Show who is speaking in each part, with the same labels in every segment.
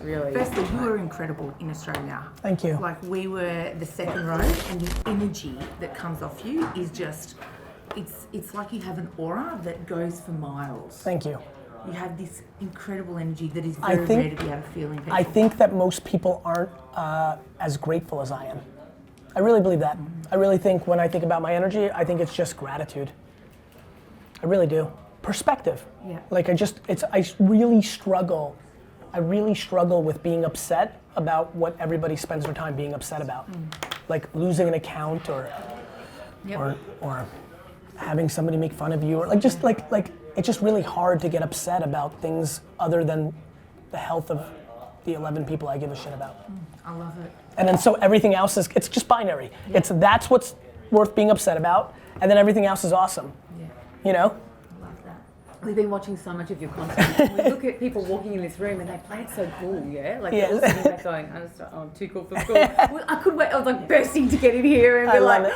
Speaker 1: really.
Speaker 2: Firstly, you were incredible in Australia.
Speaker 3: Thank you.
Speaker 2: Like, we were the second row, and the energy that comes off you is just, it's like you have an aura that goes for miles.
Speaker 3: Thank you.
Speaker 2: You have this incredible energy that is very rare to be able to feel in people.
Speaker 3: I think that most people aren't as grateful as I am. I really believe that. I really think when I think about my energy, I think it's just gratitude. I really do. Perspective.
Speaker 2: Yeah.
Speaker 3: Like I really struggle with being upset about what everybody spends their time being upset about. Like losing an account or having somebody make fun of you, or like just like it's just really hard to get upset about things other than the health of the 11 people I give a shit about.
Speaker 2: I love it.
Speaker 3: And then so everything else it's just binary. Yeah. That's what's worth being upset about, and then everything else is awesome.
Speaker 2: Yeah.
Speaker 3: You know?
Speaker 2: I love that.
Speaker 1: We've been watching so much of your content. And we look at people walking in this room and they play it so cool, yeah? Like they're all sitting back going, I'm too cool for school. I couldn't wait, I was like bursting to get in here and be like,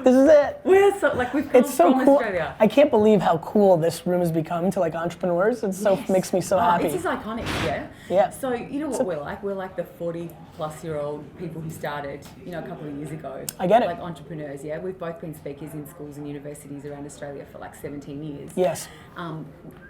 Speaker 3: this is it.
Speaker 1: We're so, like we've come
Speaker 3: It's so
Speaker 1: from
Speaker 3: cool.
Speaker 1: Australia.
Speaker 3: I can't believe how cool this room has become to like entrepreneurs. Makes me so happy.
Speaker 1: It's just iconic, yeah?
Speaker 3: Yeah.
Speaker 1: So you know what we're like? We're like the 40-plus-year-old people who started, a couple of years ago.
Speaker 3: I get it.
Speaker 1: Like entrepreneurs, yeah? We've both been speakers in schools and universities around Australia for like 17 years.
Speaker 3: Yes.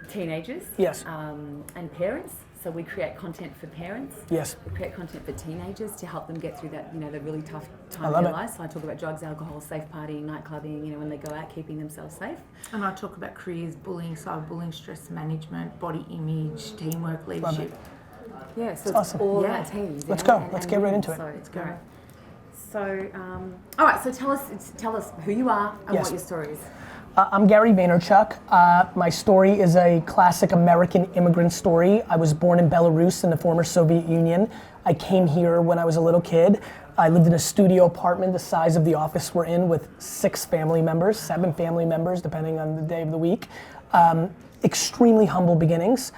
Speaker 1: Teenagers.
Speaker 3: Yes.
Speaker 1: And parents. So we create content for parents.
Speaker 3: Yes.
Speaker 1: We create content for teenagers to help them get through that, the really tough time
Speaker 3: I
Speaker 1: in
Speaker 3: love
Speaker 1: their
Speaker 3: it.
Speaker 1: lives. So I talk about drugs, alcohol, safe partying, night clubbing, when they go out, keeping themselves safe.
Speaker 2: And I talk about careers, bullying, cyberbullying, stress management, body image, teamwork, leadership.
Speaker 1: Yeah, so it's
Speaker 3: awesome.
Speaker 1: all about teams.
Speaker 3: Let's go. Let's get right into it.
Speaker 1: So it's great. So, all right. So tell us who you are and what your story is.
Speaker 3: I'm Gary Vaynerchuk. My story is a classic American immigrant story. I was born in Belarus in the former Soviet Union. I came here when I was a little kid. I lived in a studio apartment the size of the office we're in with 7 family members, depending on the day of the week. Extremely humble beginnings.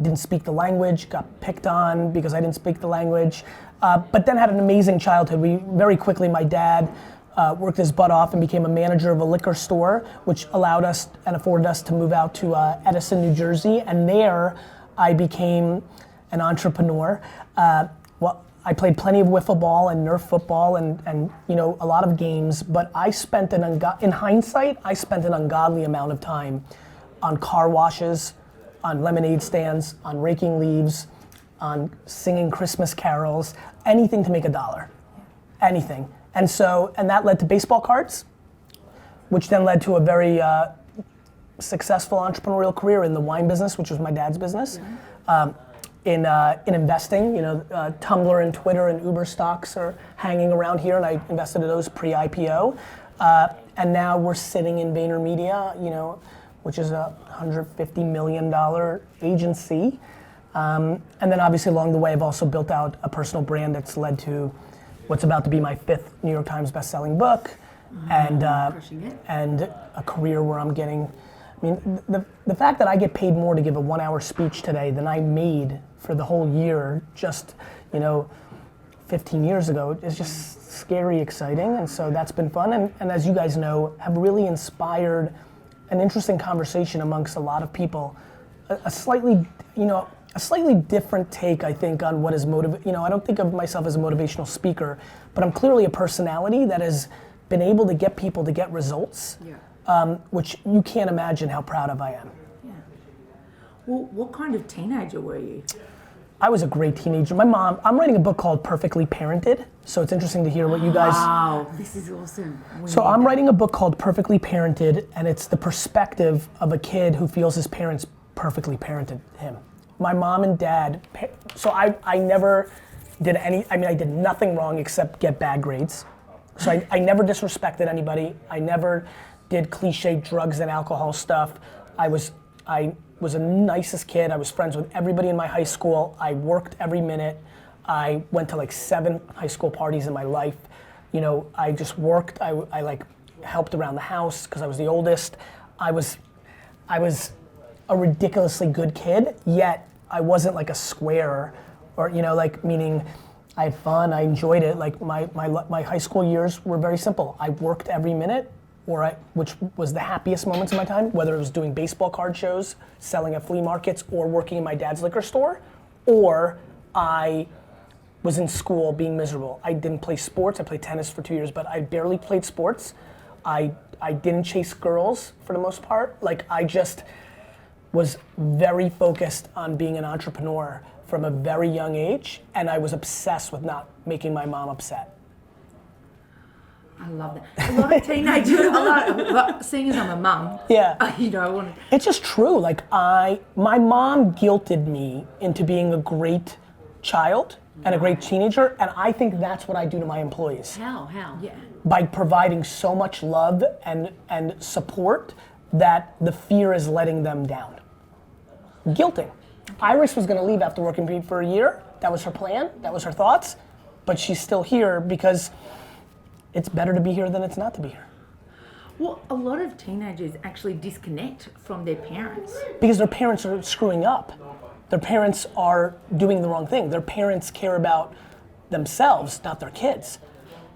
Speaker 3: Didn't speak the language, got picked on because I didn't speak the language, but then had an amazing childhood. Very quickly, my dad worked his butt off and became a manager of a liquor store, which allowed us and afforded us to move out to Edison, New Jersey. And there, I became an entrepreneur. I played plenty of wiffle ball and Nerf football and a lot of games, but in hindsight, I spent an ungodly amount of time on car washes, on lemonade stands, on raking leaves, on singing Christmas carols, anything to make $1. Anything. And that led to baseball cards, which then led to a very successful entrepreneurial career in the wine business, which was my dad's business. In investing, Tumblr and Twitter and Uber stocks are hanging around here, and I invested in those pre-IPO. And now we're sitting in VaynerMedia, which is a $150 million agency. And then obviously along the way, I've also built out a personal brand that's led to what's about to be my 5th New York Times bestselling book, and a career where I'm getting, the fact that I get paid more to give a 1-hour speech today than I made for the whole year just, 15 years ago is just scary exciting, and so that's been fun, and as you guys know, have really inspired an interesting conversation amongst a lot of people, a slightly different take, I think, on what is I don't think of myself as a motivational speaker, but I'm clearly a personality that has been able to get people to get results, which you can't imagine how proud of I am.
Speaker 2: Yeah. Well, what kind of teenager were you?
Speaker 3: I was a great teenager. I'm writing a book called Perfectly Parented, so it's interesting to hear what you guys...
Speaker 2: Wow, this is awesome.
Speaker 3: So I'm writing a book called Perfectly Parented, and it's the perspective of a kid who feels his parents perfectly parented him. My mom and dad, so I never did I did nothing wrong except get bad grades. So I never disrespected anybody. I never did cliche drugs and alcohol stuff. I was the nicest kid. I was friends with everybody in my high school. I worked every minute. I went to like 7 high school parties in my life. I just worked. I helped around the house because I was the oldest. I was a ridiculously good kid, yet I wasn't like a square, or meaning I had fun, I enjoyed it. Like my high school years were very simple. I worked every minute, which was the happiest moments of my time, whether it was doing baseball card shows, selling at flea markets, or working in my dad's liquor store, or I was in school being miserable. I didn't play sports. I played tennis for 2 years, but I barely played sports. I didn't chase girls for the most part. Like, I just was very focused on being an entrepreneur from a very young age, and I was obsessed with not making my mom upset.
Speaker 2: I love that. A lot of teenagers, seeing as I'm a mum,
Speaker 3: It's just true. Like, my mom guilted me into being a great child and a great teenager, and I think that's what I do to my employees.
Speaker 1: How?
Speaker 2: Yeah.
Speaker 3: By providing so much love and support that the fear is letting them down. Guilting. Iris was gonna leave after working for a year. That was her plan, that was her thoughts, but she's still here because it's better to be here than it's not to be here.
Speaker 2: Well, a lot of teenagers actually disconnect from their parents.
Speaker 3: Because their parents are screwing up. Their parents are doing the wrong thing. Their parents care about themselves, not their kids.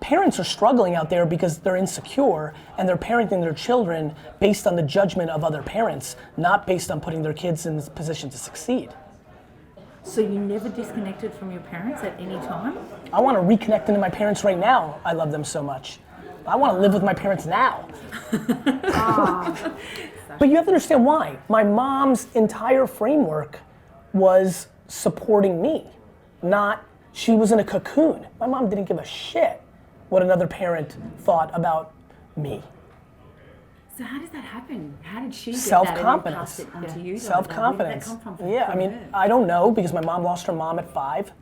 Speaker 3: Parents are struggling out there because they're insecure and they're parenting their children based on the judgment of other parents, not based on putting their kids in this position to succeed.
Speaker 2: So you never disconnected from your parents at any time?
Speaker 3: I want to reconnect into my parents right now. I love them so much. I want to live with my parents now. But you have to understand why. My mom's entire framework was supporting me, not, she was in a cocoon. My mom didn't give a shit what another parent thought about me.
Speaker 1: So how does that happen? How did she get
Speaker 3: Self-confidence.
Speaker 1: that and then pass it on to you?
Speaker 3: Self-confidence.
Speaker 1: Where did that come from
Speaker 3: Yeah, I mean,
Speaker 1: her?
Speaker 3: I don't know because my mom lost her mom at 5.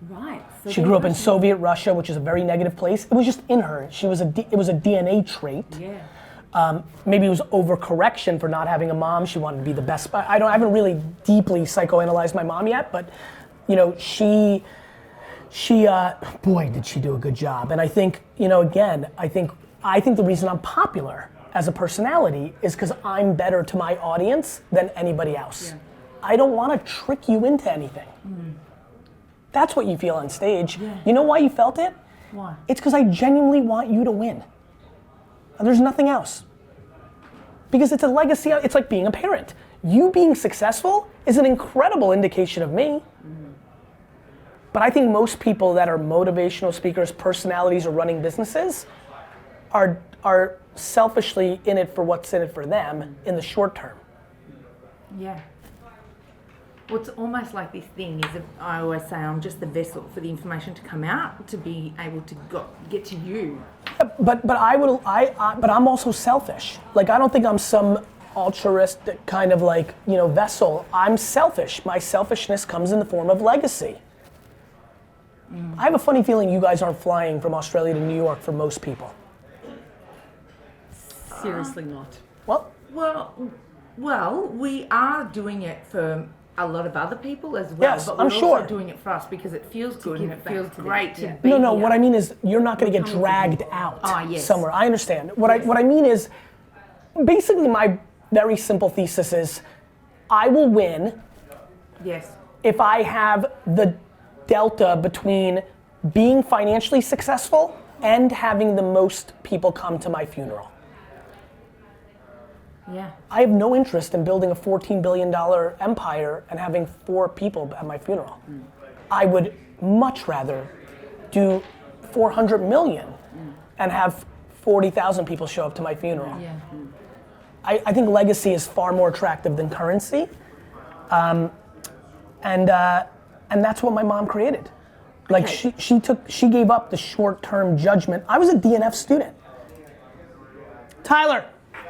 Speaker 1: Right. So
Speaker 3: She grew up in Soviet Russia, which is a very negative place. It was just in her. It was a DNA trait.
Speaker 1: Yeah.
Speaker 3: Maybe it was overcorrection for not having a mom. She wanted to be the best. I haven't really deeply psychoanalyzed my mom yet, but you know, she boy, did she do a good job. And I think, you know, again, I think the reason I'm popular as a personality is because I'm better to my audience than anybody else.
Speaker 1: Yeah.
Speaker 3: I don't want to trick you into anything. That's what you feel on stage.
Speaker 2: Yeah.
Speaker 3: You know why you felt it?
Speaker 2: Why?
Speaker 3: It's because I genuinely want you to win. And there's nothing else. Because it's a legacy, it's like being a parent. You being successful is an incredible indication of me. But I think most people that are motivational speakers, personalities, or running businesses are selfishly in it for what's in it for them in the short term.
Speaker 2: Yeah. Well, it's almost like this thing is, I always say I'm just the vessel for the information to come out, to be able to get to you.
Speaker 3: But I'm also selfish. Like, I don't think I'm some altruistic kind of like, you know, vessel. I'm selfish. My selfishness comes in the form of legacy. I have a funny feeling you guys aren't flying from Australia to New York for most people.
Speaker 1: Seriously not.
Speaker 2: Well, we are doing it for a lot of other people as well.
Speaker 3: Yes,
Speaker 2: but we're
Speaker 3: I'm sure.
Speaker 2: Also doing it for us because it feels good and it
Speaker 1: back
Speaker 2: feels
Speaker 1: to them.
Speaker 2: great to
Speaker 1: Yeah.
Speaker 2: be
Speaker 3: No,
Speaker 2: here.
Speaker 3: what I mean is you're not going to get dragged out
Speaker 2: yes.
Speaker 3: somewhere. I understand. What I mean is, basically my very simple thesis is, I will win
Speaker 2: Yes.
Speaker 3: if I have the delta between being financially successful and having the most people come to my funeral.
Speaker 2: Yeah.
Speaker 3: I have no interest in building a $14 billion empire and having 4 people at my funeral. I would much rather do 400 million and have 40,000 people show up to my funeral.
Speaker 2: Yeah.
Speaker 3: I think legacy is far more attractive than currency. And that's what my mom created. Like,
Speaker 2: Okay.
Speaker 3: she gave up the short-term judgment. I was a DNF student. Tyler,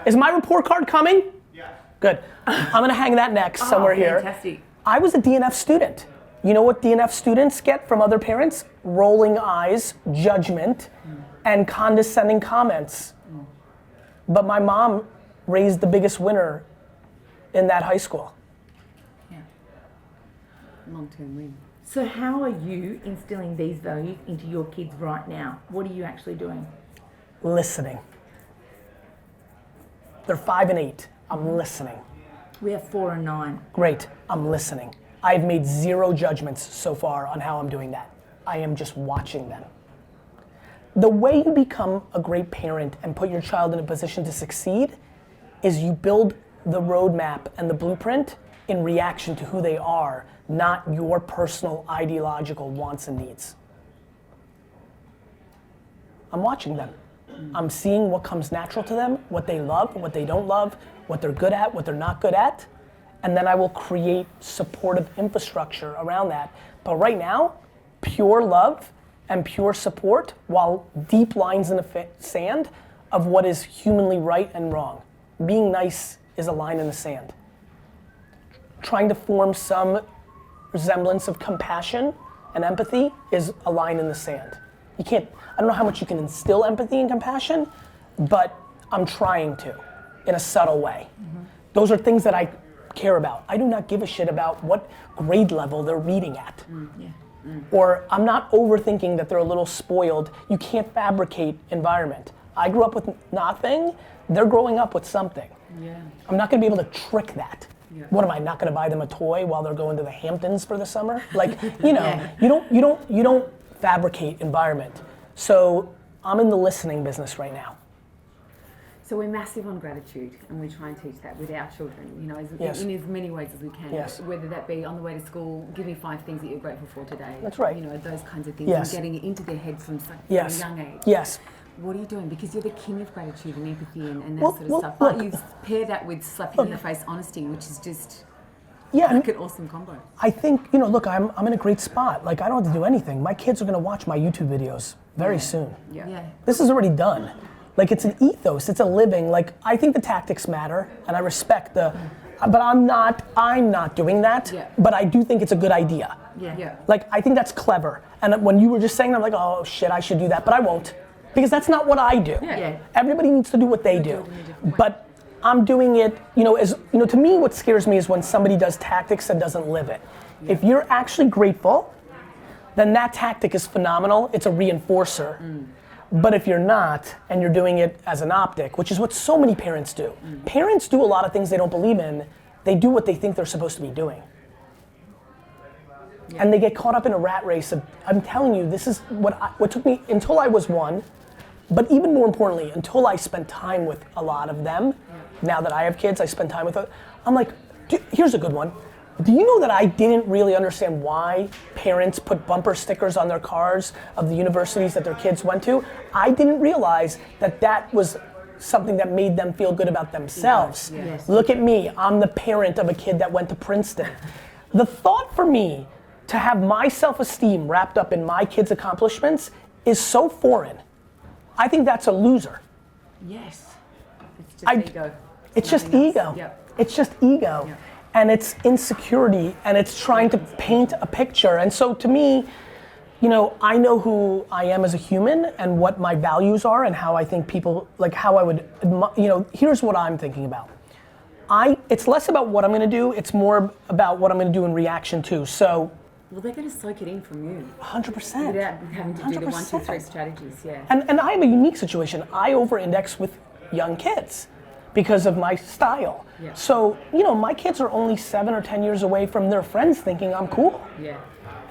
Speaker 3: is my report card coming? Yeah. Good. I'm gonna hang that next somewhere here.
Speaker 2: Fantastic.
Speaker 3: I was a DNF student. You know what DNF students get from other parents? Rolling eyes, judgment, and condescending comments. But my mom raised the biggest winner in that high school.
Speaker 2: Yeah.
Speaker 1: Long-term win.
Speaker 2: So how are you instilling these values into your kids right now? What are you actually doing?
Speaker 3: Listening. They're 5 and 8. I'm listening.
Speaker 2: We have 4 and 9.
Speaker 3: Great, I'm listening. I've made 0 judgments so far on how I'm doing that. I am just watching them. The way you become a great parent and put your child in a position to succeed is you build the roadmap and the blueprint in reaction to who they are, not your personal ideological wants and needs. I'm watching them. I'm seeing what comes natural to them, what they love, what they don't love, what they're good at, what they're not good at, and then I will create supportive infrastructure around that. But right now, pure love and pure support, while deep lines in the sand of what is humanly right and wrong. Being nice is a line in the sand. Trying to form some resemblance of compassion and empathy is a line in the sand. You can't, I don't know how much you can instill empathy and compassion, but I'm trying to, in a subtle way. Those are things that I care about. I do not give a shit about what grade level they're reading at. Or I'm not overthinking that they're a little spoiled. You can't fabricate environment. I grew up with nothing, they're growing up with something. I'm not gonna be able to trick that. What am I not gonna buy them a toy while they're going to the Hamptons for the summer? Like, you know, you don't fabricate environment. So I'm in the listening business right now.
Speaker 1: So we're massive on gratitude, and we try and teach that with our children, you know,
Speaker 3: Yes.
Speaker 1: in as many ways as we can.
Speaker 3: Yes.
Speaker 1: Whether that be on the way to school, give me 5 things that you're grateful for today.
Speaker 3: That's right.
Speaker 1: You know, those kinds of things,
Speaker 3: Yes.
Speaker 1: and getting it into their heads from such
Speaker 3: Yes.
Speaker 1: a young age.
Speaker 3: Yes.
Speaker 1: What are you doing? Because you're the king of gratitude and empathy and that
Speaker 3: Well,
Speaker 1: sort of
Speaker 3: well,
Speaker 1: stuff.
Speaker 3: look.
Speaker 1: But you pair that with slapping in the face honesty, which is just
Speaker 3: Yeah,
Speaker 1: like an awesome combo.
Speaker 3: I think, you know, look, I'm in a great spot. Like, I don't have to do anything. My kids are gonna watch my YouTube videos very soon.
Speaker 1: Yeah.
Speaker 3: This is already done. Like, it's an ethos, it's a living. Like, I think the tactics matter, and I respect the, but I'm not doing that, but I do think it's a good idea. Like, I think that's clever. And when you were just saying that, I'm like, oh shit, I should do that, but I won't. Because that's not what I do. Everybody needs to do what they do. But I'm doing it, you know, as, you know, to me what scares me is when somebody does tactics and doesn't live it. If you're actually grateful, then that tactic is phenomenal, it's a reinforcer. But if you're not, and you're doing it as an optic, which is what so many parents do. Parents do a lot of things they don't believe in, they do what they think they're supposed to be doing. And they get caught up in a rat race of, I'm telling you, this is what took me, until I was 1, but even more importantly, until I spent time with a lot of them, now that I have kids, I spend time with them, I'm like, here's a good one. Do you know that I didn't really understand why parents put bumper stickers on their cars of the universities that their kids went to? I didn't realize that that was something that made them feel good about themselves. Look at me, I'm the parent of a kid that went to Princeton. The thought for me to have my self-esteem wrapped up in my kids' accomplishments is so foreign. I think that's a loser.
Speaker 1: It's just ego.
Speaker 3: It's just ego. It's just ego. And it's insecurity, and it's trying to paint a picture. And so to me, you know, I know who I am as a human and what my values are and how I think people, like how I would, you know, here's what I'm thinking about. It's less about what I'm gonna do, it's more about what I'm gonna do in reaction to. So.
Speaker 1: Well, they're gonna soak it in from you.
Speaker 3: 100%.
Speaker 1: Without having to do the 1, 2, 3 strategies,
Speaker 3: And I have a unique situation. I over-index with young kids because of my style. So, you know, my kids are only 7 or 10 years away from their friends thinking I'm cool.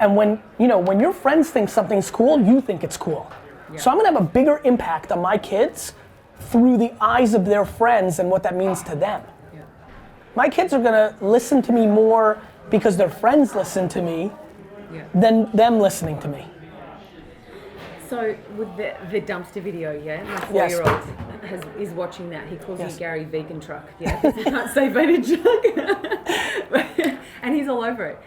Speaker 3: And when, you know, when your friends think something's cool, you think it's cool. So I'm gonna have a bigger impact on my kids through the eyes of their friends and what that means to them. My kids are gonna listen to me more because their friends listen to me than them listening to me.
Speaker 1: So with the dumpster video, my 4-year-old is watching that. He calls you Gary Vegan Truck, because he can't say Vaynerchuk. And he's all over it.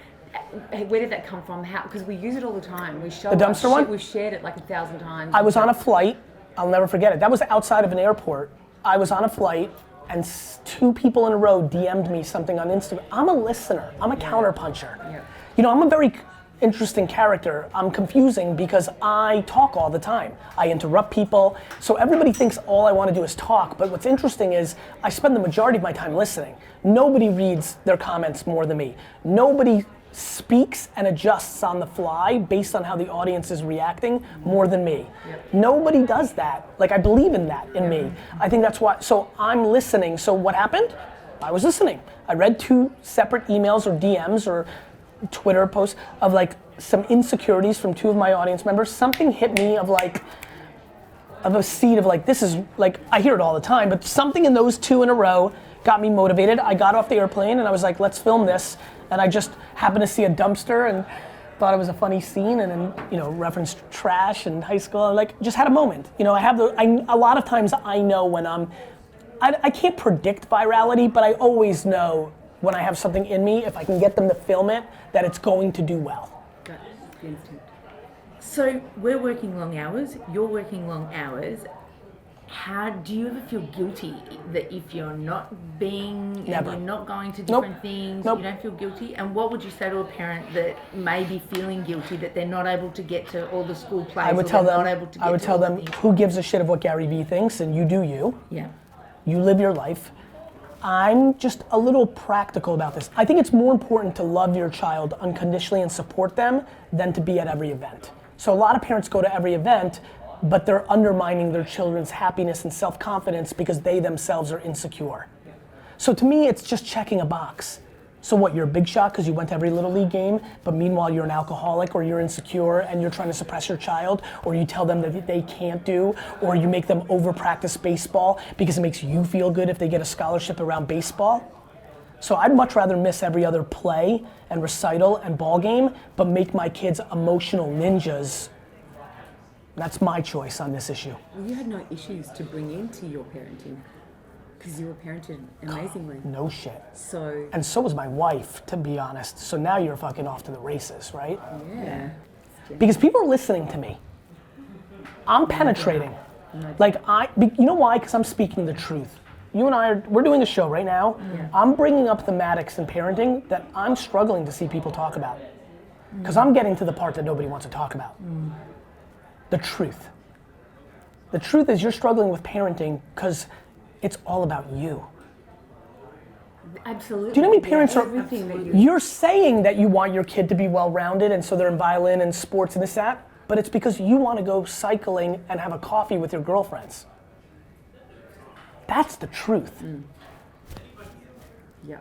Speaker 1: Where did that come from? How? Because we use it all the time. We show
Speaker 3: the dumpster one?
Speaker 1: We've shared it like 1,000 times.
Speaker 3: I was on a flight. I'll never forget it. That was outside of an airport. I was on a flight, and 2 people in a row DM'd me something on Instagram. I'm a listener. I'm a counterpuncher. You know, I'm a very interesting character. I'm confusing because I talk all the time. I interrupt people. So everybody thinks all I want to do is talk. But what's interesting is I spend the majority of my time listening. Nobody reads their comments more than me. Nobody speaks and adjusts on the fly based on how the audience is reacting more than me. Nobody does that. Like, I believe in that in me. I think that's why, so I'm listening. So what happened? I was listening. I read 2 separate emails or DMs or Twitter posts of like some insecurities from 2 of my audience members. Something hit me of like, of a seed of like, this is like, I hear it all the time, but something in those 2 in a row got me motivated. I got off the airplane and I was like, let's film this. And I just happened to see a dumpster and thought it was a funny scene, and then, you know, referenced trash in high school, and like, just had a moment. You know, a lot of times I know when I can't predict virality, but I always know when I have something in me, if I can get them to film it, that it's going to do well.
Speaker 1: That's the instinct.
Speaker 2: So we're working long hours, you're working long hours. How do you ever feel guilty that if you're not being,
Speaker 3: Never.
Speaker 2: you're not going to different things,
Speaker 3: Nope.
Speaker 2: you don't feel guilty? And what would you say to a parent that may be feeling guilty that they're not able to get to all the school plays?
Speaker 3: I would tell them,
Speaker 2: Things?
Speaker 3: who gives a shit of what Garyvee thinks, and you do you.
Speaker 2: Yeah.
Speaker 3: You live your life. I'm just a little practical about this. I think it's more important to love your child unconditionally and support them than to be at every event. So a lot of parents go to every event, but they're undermining their children's happiness and self-confidence because they themselves are insecure. So to me, it's just checking a box. So what, you're a big shot because you went to every Little League game, but meanwhile you're an alcoholic, or you're insecure and you're trying to suppress your child, or you tell them that they can't do, or you make them over practice baseball because it makes you feel good if they get a scholarship around baseball. So I'd much rather miss every other play and recital and ball game, but make my kids emotional ninjas. That's my choice on this issue.
Speaker 1: Well, you had no issues to bring into your parenting because you were parented amazingly.
Speaker 3: No shit.
Speaker 1: So.
Speaker 3: And so was my wife, to be honest. So now you're fucking off to the races, right?
Speaker 1: Yeah.
Speaker 3: Because people are listening to me. I'm penetrating. Like you know why? Because I'm speaking the truth. You and I we're doing a show right now. Yeah. I'm bringing up thematics in parenting that I'm struggling to see people talk about. Because I'm getting to the part that nobody wants to talk about. The truth. The truth is you're struggling with parenting because it's all about you.
Speaker 1: Absolutely.
Speaker 3: Do you know how many parents you're saying that you want your kid to be well-rounded and so they're in violin and sports and this, that, but it's because you want to go cycling and have a coffee with your girlfriends. That's the truth.
Speaker 1: Yeah.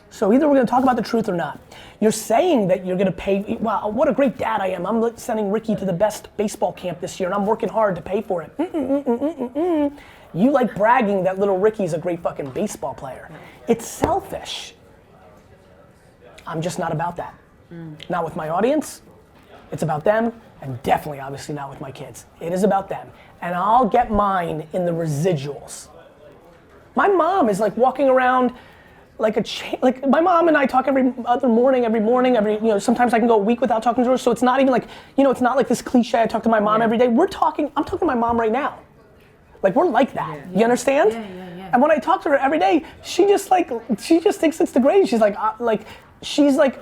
Speaker 3: So either we're going to talk about the truth or not. You're saying that you're going to pay, wow, what a great dad I am. I'm sending Ricky to the best baseball camp this year and I'm working hard to pay for it. You like bragging that little Ricky's a great fucking baseball player. It's selfish. I'm just not about that. Not with my audience. It's about them, and definitely, obviously, not with my kids. It is about them. And I'll get mine in the residuals. My mom is like walking around like like my mom and I talk every morning, sometimes I can go a week without talking to her, so it's not even like, it's not like this cliche, I talk to my mom every day. I'm talking to my mom right now. Like, we're like that, you understand?
Speaker 2: Yeah.
Speaker 3: And when I talk to her every day, she just thinks it's the greatest. She's like,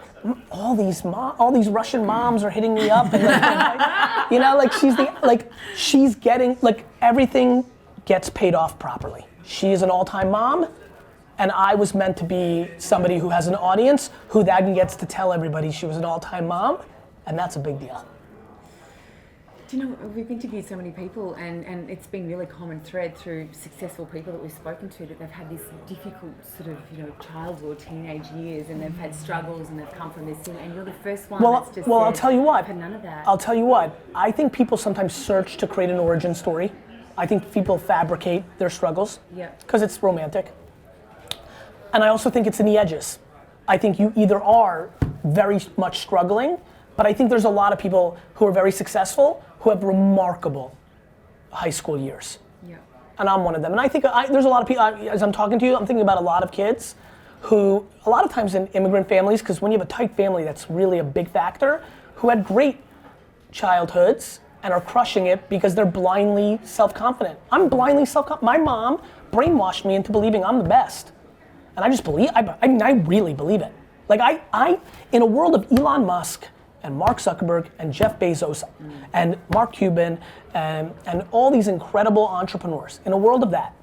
Speaker 3: all these Russian moms are hitting me up, and she's getting, everything gets paid off properly. She is an all-time mom, and I was meant to be somebody who has an audience who then gets to tell everybody she was an all-time mom, and that's a big deal.
Speaker 1: Do you know, we've interviewed so many people, and it's been really common thread through successful people that we've spoken to, that they've had this difficult sort of, childhood, teenage years, and they've had struggles, and they've come from this thing, and you're the first one that's just
Speaker 3: I'll tell you what.
Speaker 1: I've had none of that.
Speaker 3: I'll tell you what. I think people sometimes search to create an origin story. I think people fabricate their struggles because it's romantic. And I also think it's in the edges. I think you either are very much struggling, but I think there's a lot of people who are very successful who have remarkable high school years.
Speaker 1: Yeah.
Speaker 3: And I'm one of them. And I think there's a lot of people, as I'm talking to you, I'm thinking about a lot of kids who, a lot of times in immigrant families, because when you have a tight family, that's really a big factor, who had great childhoods and are crushing it because they're blindly self-confident. I'm blindly self-confident. My mom brainwashed me into believing I'm the best. And I just believe, I really believe it. Like I, in a world of Elon Musk, and Mark Zuckerberg and Jeff Bezos and Mark Cuban and all these incredible entrepreneurs, in a world of that,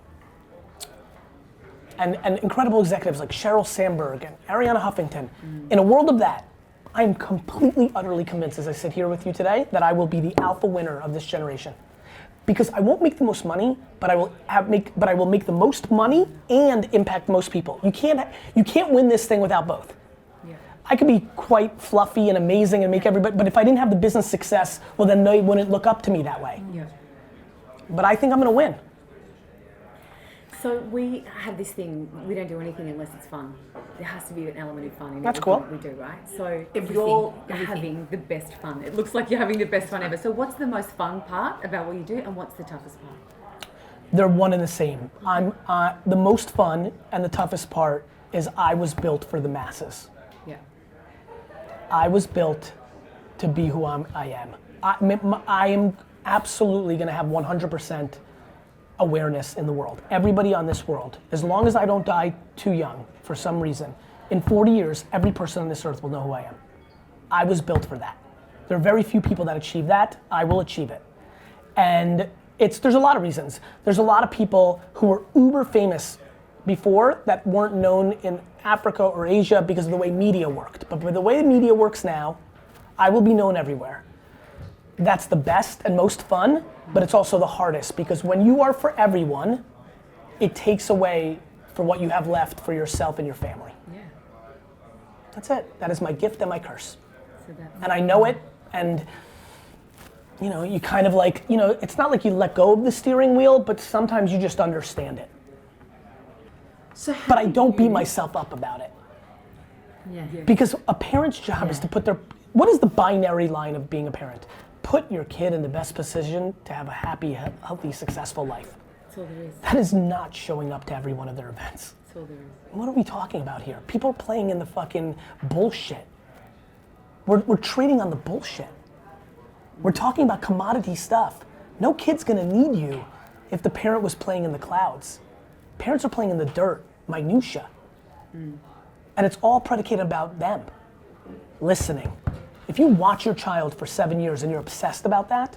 Speaker 3: and incredible executives like Sheryl Sandberg and Arianna Huffington, in a world of that, I'm completely, utterly convinced as I sit here with you today that I will be the alpha winner of this generation. Because I won't make the most money, but I will make the most money and impact most people. You can't win this thing without both. I could be quite fluffy and amazing and make everybody, but if I didn't have the business success, well then they wouldn't look up to me that way. Yeah. But I think I'm gonna win.
Speaker 1: So we have this thing, we don't do anything unless it's fun. There has to be an element of fun in
Speaker 3: That's
Speaker 1: everything
Speaker 3: cool.
Speaker 1: that we do, right? So
Speaker 2: Everything.
Speaker 1: having the best fun. It looks like you're having the best fun ever. So what's the most fun part about what you do and what's the toughest part?
Speaker 3: They're one and the same. I'm the most fun and the toughest part is I was built for the masses.
Speaker 1: Yeah.
Speaker 3: I was built to be who I am. I am absolutely going to have 100% awareness in the world. Everybody on this world, as long as I don't die too young for some reason, in 40 years, every person on this earth will know who I am. I was built for that. There are very few people that achieve that. I will achieve it. And there's a lot of reasons. There's a lot of people who were uber famous before that weren't known in Africa or Asia because of the way media worked. But with the way media works now, I will be known everywhere. That's the best and most fun, but it's also the hardest because when you are for everyone, it takes away for what you have left for yourself and your family.
Speaker 1: Yeah.
Speaker 3: That's it. That is my gift and my curse.
Speaker 1: So
Speaker 3: And I know it, and you kind of like, it's not like you let go of the steering wheel, but sometimes you just understand it.
Speaker 2: So
Speaker 3: But I don't beat myself up about it.
Speaker 2: Yeah.
Speaker 3: Because a parent's job is to put what is the binary line of being a parent? Put your kid in the best position to have a happy, healthy, successful life.
Speaker 1: That's all there is.
Speaker 3: That is not showing up to every one of their events.
Speaker 1: That's all there is.
Speaker 3: What are we talking about here? People are playing in the fucking bullshit. We're trading on the bullshit. We're talking about commodity stuff. No kid's gonna need you if the parent was playing in the clouds. Parents are playing in the dirt, minutia. And it's all predicated about them. Listening. If you watch your child for 7 years and you're obsessed about that,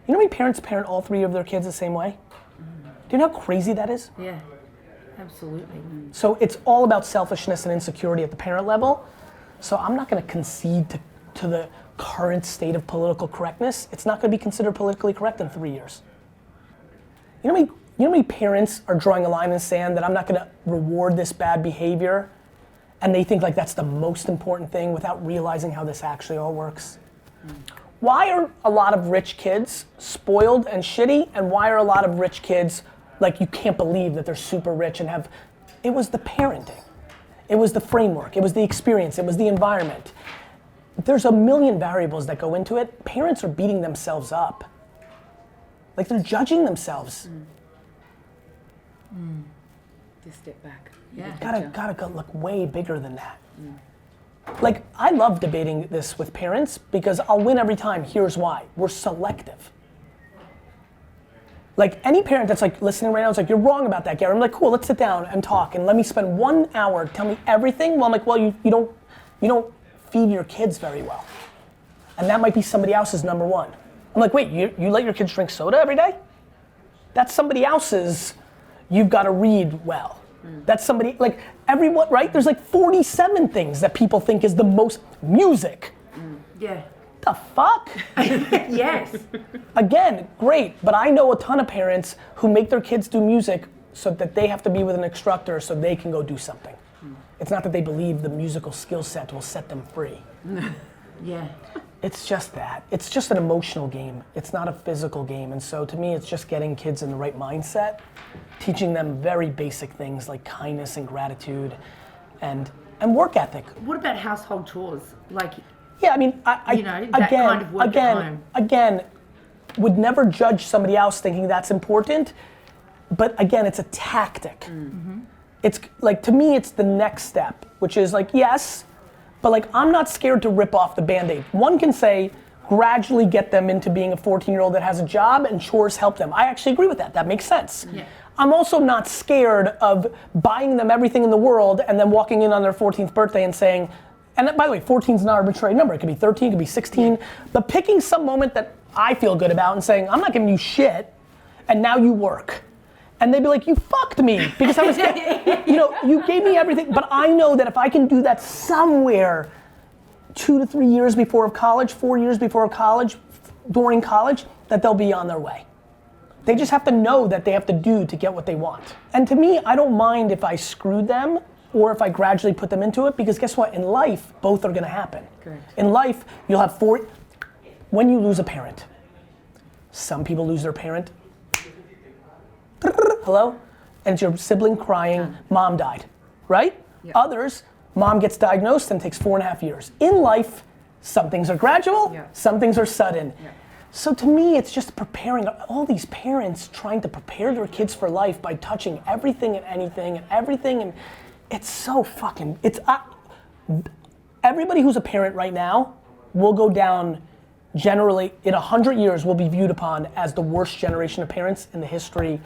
Speaker 3: you know how many parents parent all 3 of their kids the same way? Do you know how crazy that is?
Speaker 2: Yeah. Absolutely.
Speaker 3: So it's all about selfishness and insecurity at the parent level. So I'm not gonna concede to the current state of political correctness. It's not gonna be considered politically correct in 3 years. You know how many parents are drawing a line in the sand that I'm not gonna reward this bad behavior, and they think like that's the most important thing without realizing how this actually all works? Why are a lot of rich kids spoiled and shitty, and why are a lot of rich kids like you can't believe that they're super rich and have, it was the parenting. It was the framework, it was the experience, it was the environment. There's a million variables that go into it. Parents are beating themselves up. Like they're judging themselves.
Speaker 1: Just step back.
Speaker 2: Yeah.
Speaker 3: Gotta go look way bigger than that. Like I love debating this with parents because I'll win every time. Here's why. We're selective. Like any parent that's like listening right now is like, you're wrong about that, Gary. I'm like, cool, let's sit down and talk and let me spend 1 hour, tell me everything. Well, I'm like, well, you don't feed your kids very well. And that might be somebody else's number one. I'm like, wait, you let your kids drink soda every day? That's somebody else's, you've got to read well. That's somebody, like everyone, right? There's like 47 things that people think is the most music.
Speaker 2: Yeah.
Speaker 3: The fuck?
Speaker 2: Yes.
Speaker 3: Again, great, but I know a ton of parents who make their kids do music so that they have to be with an instructor so they can go do something. It's not that they believe the musical skill set will set them free.
Speaker 2: Yeah.
Speaker 3: It's just that. It's just an emotional game. It's not a physical game. And so to me, it's just getting kids in the right mindset, teaching them very basic things like kindness and gratitude and work ethic.
Speaker 2: What about household chores? Like,
Speaker 3: Yeah, I mean, I
Speaker 2: that kind of work at home.
Speaker 3: Again, would never judge somebody else thinking that's important, but again, it's a tactic. It's like, to me, it's the next step, which is like, yes, but like, I'm not scared to rip off the Band-Aid. One can say, gradually get them into being a 14-year-old that has a job and chores help them. I actually agree with that, that makes sense.
Speaker 2: Yeah.
Speaker 3: I'm also not scared of buying them everything in the world and then walking in on their 14th birthday and saying, and by the way, 14 is an arbitrary number. It could be 13, it could be 16, but picking some moment that I feel good about and saying, I'm not giving you shit, and now you work. And they'd be like, you fucked me, because I was, you gave me everything, but I know that if I can do that somewhere 2 to 3 years before college, 4 years before college, during college, that they'll be on their way. They just have to know that they have to do to get what they want. And to me, I don't mind if I screwed them or if I gradually put them into it, because guess what, in life, both are gonna happen.
Speaker 1: Correct.
Speaker 3: In life, you'll have when you lose a parent, some people lose their parent, hello? and it's your sibling crying, mom died, right?
Speaker 1: Yeah.
Speaker 3: Others, mom gets diagnosed and takes 4.5 years. In life, some things are gradual, some things are sudden. Yeah. So to me, it's just preparing, all these parents trying to prepare their kids for life by touching everything and anything and everything, and it's so fucking, everybody who's a parent right now will go down, generally, in 100 years, will be viewed upon as the worst generation of parents in the history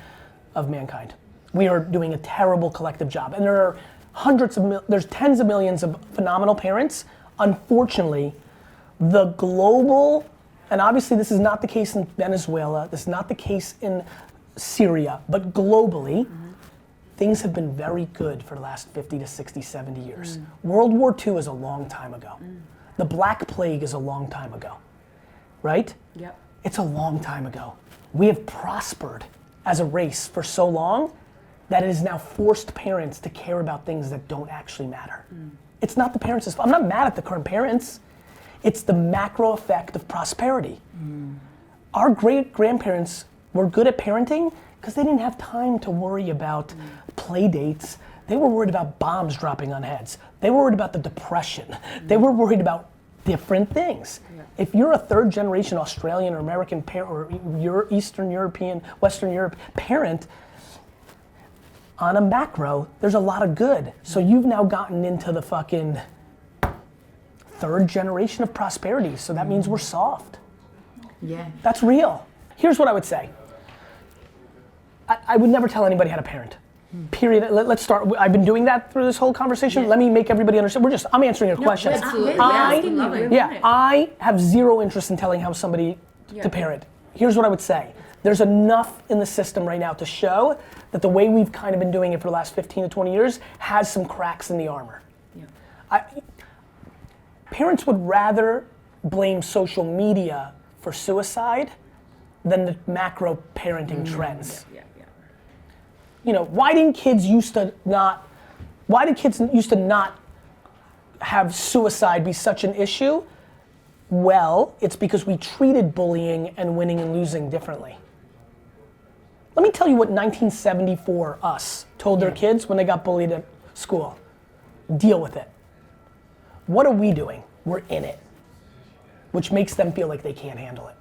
Speaker 3: of mankind. We are doing a terrible collective job, and there are there's tens of millions of phenomenal parents. Unfortunately, the global, and obviously this is not the case in Venezuela, this is not the case in Syria, but globally, things have been very good for the last 50 to 60, 70 years. World War II is a long time ago. The Black Plague is a long time ago, right?
Speaker 1: Yep.
Speaker 3: It's a long time ago. We have prospered as a race for so long that it has now forced parents to care about things that don't actually matter. It's not the parents' fault. I'm not mad at the current parents. It's the macro effect of prosperity. Our great grandparents were good at parenting because they didn't have time to worry about play dates. They were worried about bombs dropping on heads. They were worried about the depression. They were worried about different things. If you're a third generation Australian or American parent or Eastern European, Western Europe parent, on a macro, there's a lot of good. So you've now gotten into the fucking third generation of prosperity. So that means we're soft.
Speaker 2: Yeah.
Speaker 3: That's real. Here's what I would say. I would never tell anybody how to parent. Period. Let's start. I've been doing that through this whole conversation.
Speaker 2: Yeah.
Speaker 3: Let me make everybody understand. I'm answering your question.
Speaker 2: Absolutely.
Speaker 3: I have zero interest in telling how somebody to parent. Here's what I would say. There's enough in the system right now to show that the way we've kind of been doing it for the last 15 to 20 years has some cracks in the armor. Parents would rather blame social media for suicide than the macro parenting trends. You know, why did kids used to not have suicide be such an issue? Well, it's because we treated bullying and winning and losing differently. Let me tell you what 1974 us told their kids when they got bullied at school. Deal with it. What are we doing? We're in it, which makes them feel like they can't handle it.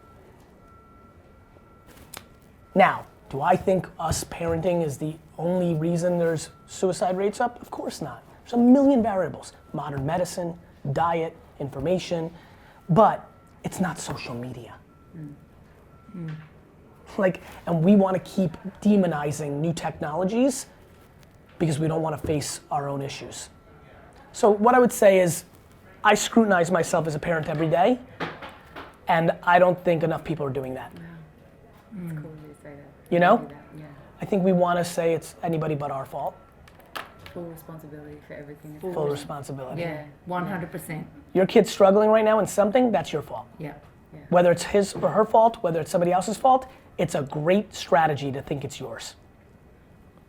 Speaker 3: Now, do I think us parenting is the only reason there's suicide rates up? Of course not. There's a million variables. Modern medicine, diet, information, but it's not social media. And we want to keep demonizing new technologies because we don't want to face our own issues. So what I would say is, I scrutinize myself as a parent every day, and I don't think enough people are doing that.
Speaker 1: It's cool to say that.
Speaker 3: You know?
Speaker 1: Yeah.
Speaker 3: I think we want to say it's anybody but our fault.
Speaker 1: Full responsibility for everything.
Speaker 3: Full responsibility.
Speaker 2: Yeah, 100%.
Speaker 3: Your kid's struggling right now in something, that's your fault.
Speaker 2: Yeah.
Speaker 3: Whether it's his or her fault, whether it's somebody else's fault, it's a great strategy to think it's yours.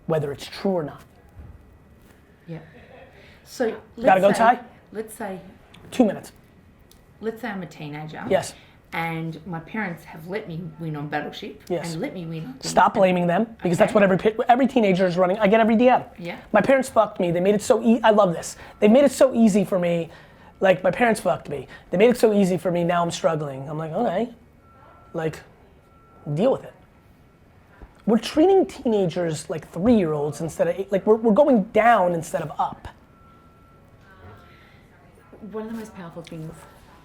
Speaker 3: Whether it's true or not.
Speaker 2: Yeah. So
Speaker 3: Gotta go, Ty?
Speaker 2: Let's say
Speaker 3: 2 minutes.
Speaker 2: Let's say I'm a teenager.
Speaker 3: Yes.
Speaker 2: And my parents have let me win on Battleship.
Speaker 3: Yes.
Speaker 2: And let me win on things.
Speaker 3: Stop blaming them, because that's what every teenager is running. I get every DM.
Speaker 2: Yeah.
Speaker 3: My parents fucked me. They made it so easy. I love this. They made it so easy for me. Like, my parents fucked me. They made it so easy for me, now I'm struggling. I'm like, okay. Like, deal with it. We're treating teenagers like 3-year-olds instead of, like, we're going down instead of up.
Speaker 1: One of the most powerful things.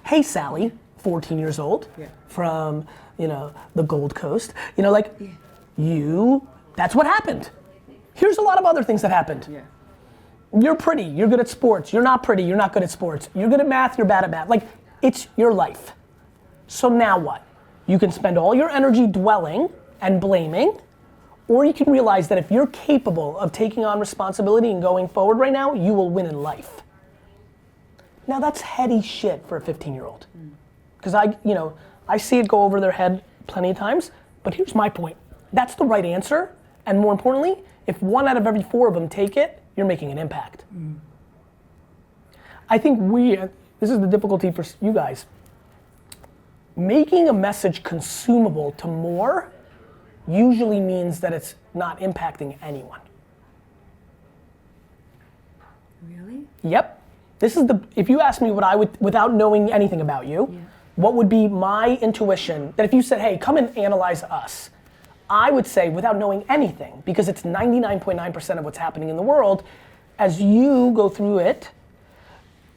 Speaker 3: Hey, Sally, 14 years old, from, the Gold Coast. That's what happened. Here's a lot of other things that happened.
Speaker 1: Yeah.
Speaker 3: You're pretty, you're good at sports. You're not pretty, you're not good at sports. You're good at math, you're bad at math. Like, it's your life. So now what? You can spend all your energy dwelling and blaming, or you can realize that if you're capable of taking on responsibility and going forward right now, you will win in life. Now that's heady shit for a 15-year-old. Because I see it go over their head plenty of times, but here's my point. That's the right answer, and more importantly, if 1 out of every 4 of them take it, you're making an impact. I think this is the difficulty for you guys. Making a message consumable to more usually means that it's not impacting anyone.
Speaker 1: Really?
Speaker 3: Yep. This is if you ask me what I would, without knowing anything about you, what would be my intuition, that if you said, hey, come and analyze us, I would say, without knowing anything, because it's 99.9% of what's happening in the world, as you go through it,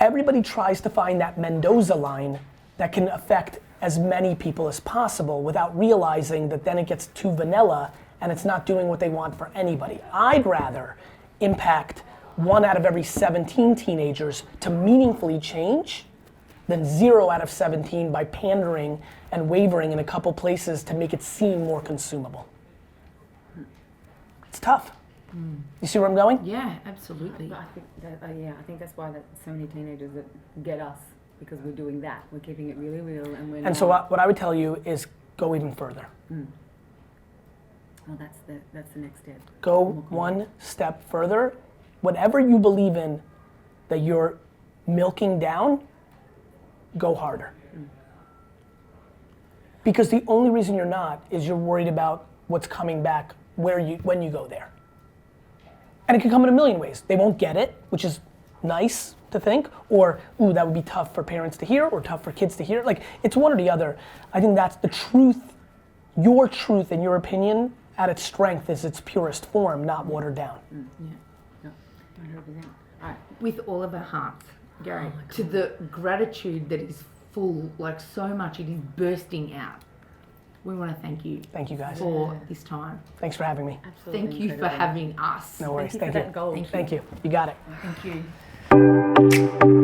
Speaker 3: everybody tries to find that Mendoza line that can affect as many people as possible without realizing that then it gets too vanilla and it's not doing what they want for anybody. I'd rather impact 1 out of every 17 teenagers to meaningfully change than 0 out of 17 by pandering and wavering in a couple places to make it seem more consumable. It's tough. You see where I'm going?
Speaker 2: Yeah, absolutely.
Speaker 1: But I think that, I think that's why that so many teenagers that get us, because we're doing that. We're keeping it really real, and we're.
Speaker 3: And so what I would tell you is go even further.
Speaker 1: Well, that's the next step.
Speaker 3: Go one step further. Whatever you believe in that you're milking down, go harder. Because the only reason you're not is you're worried about what's coming back when you go there. And it can come in a million ways. They won't get it, which is nice to think, or, ooh, that would be tough for parents to hear, or tough for kids to hear. Like, it's one or the other. I think that's the truth. Your truth and your opinion at its strength is its purest form, not watered down.
Speaker 1: Yeah. 100%. Right.
Speaker 2: With all of our hearts, Gary, to the gratitude that is full, like so much, it is bursting out. We want to thank you.
Speaker 3: Thank you guys.
Speaker 2: For this time.
Speaker 3: Thanks for having me.
Speaker 1: Absolutely.
Speaker 2: Thank you for
Speaker 1: incredible.
Speaker 2: having us.
Speaker 3: No worries.
Speaker 1: Thank you for that gold.
Speaker 3: Thank you. You got it.
Speaker 2: Thank you.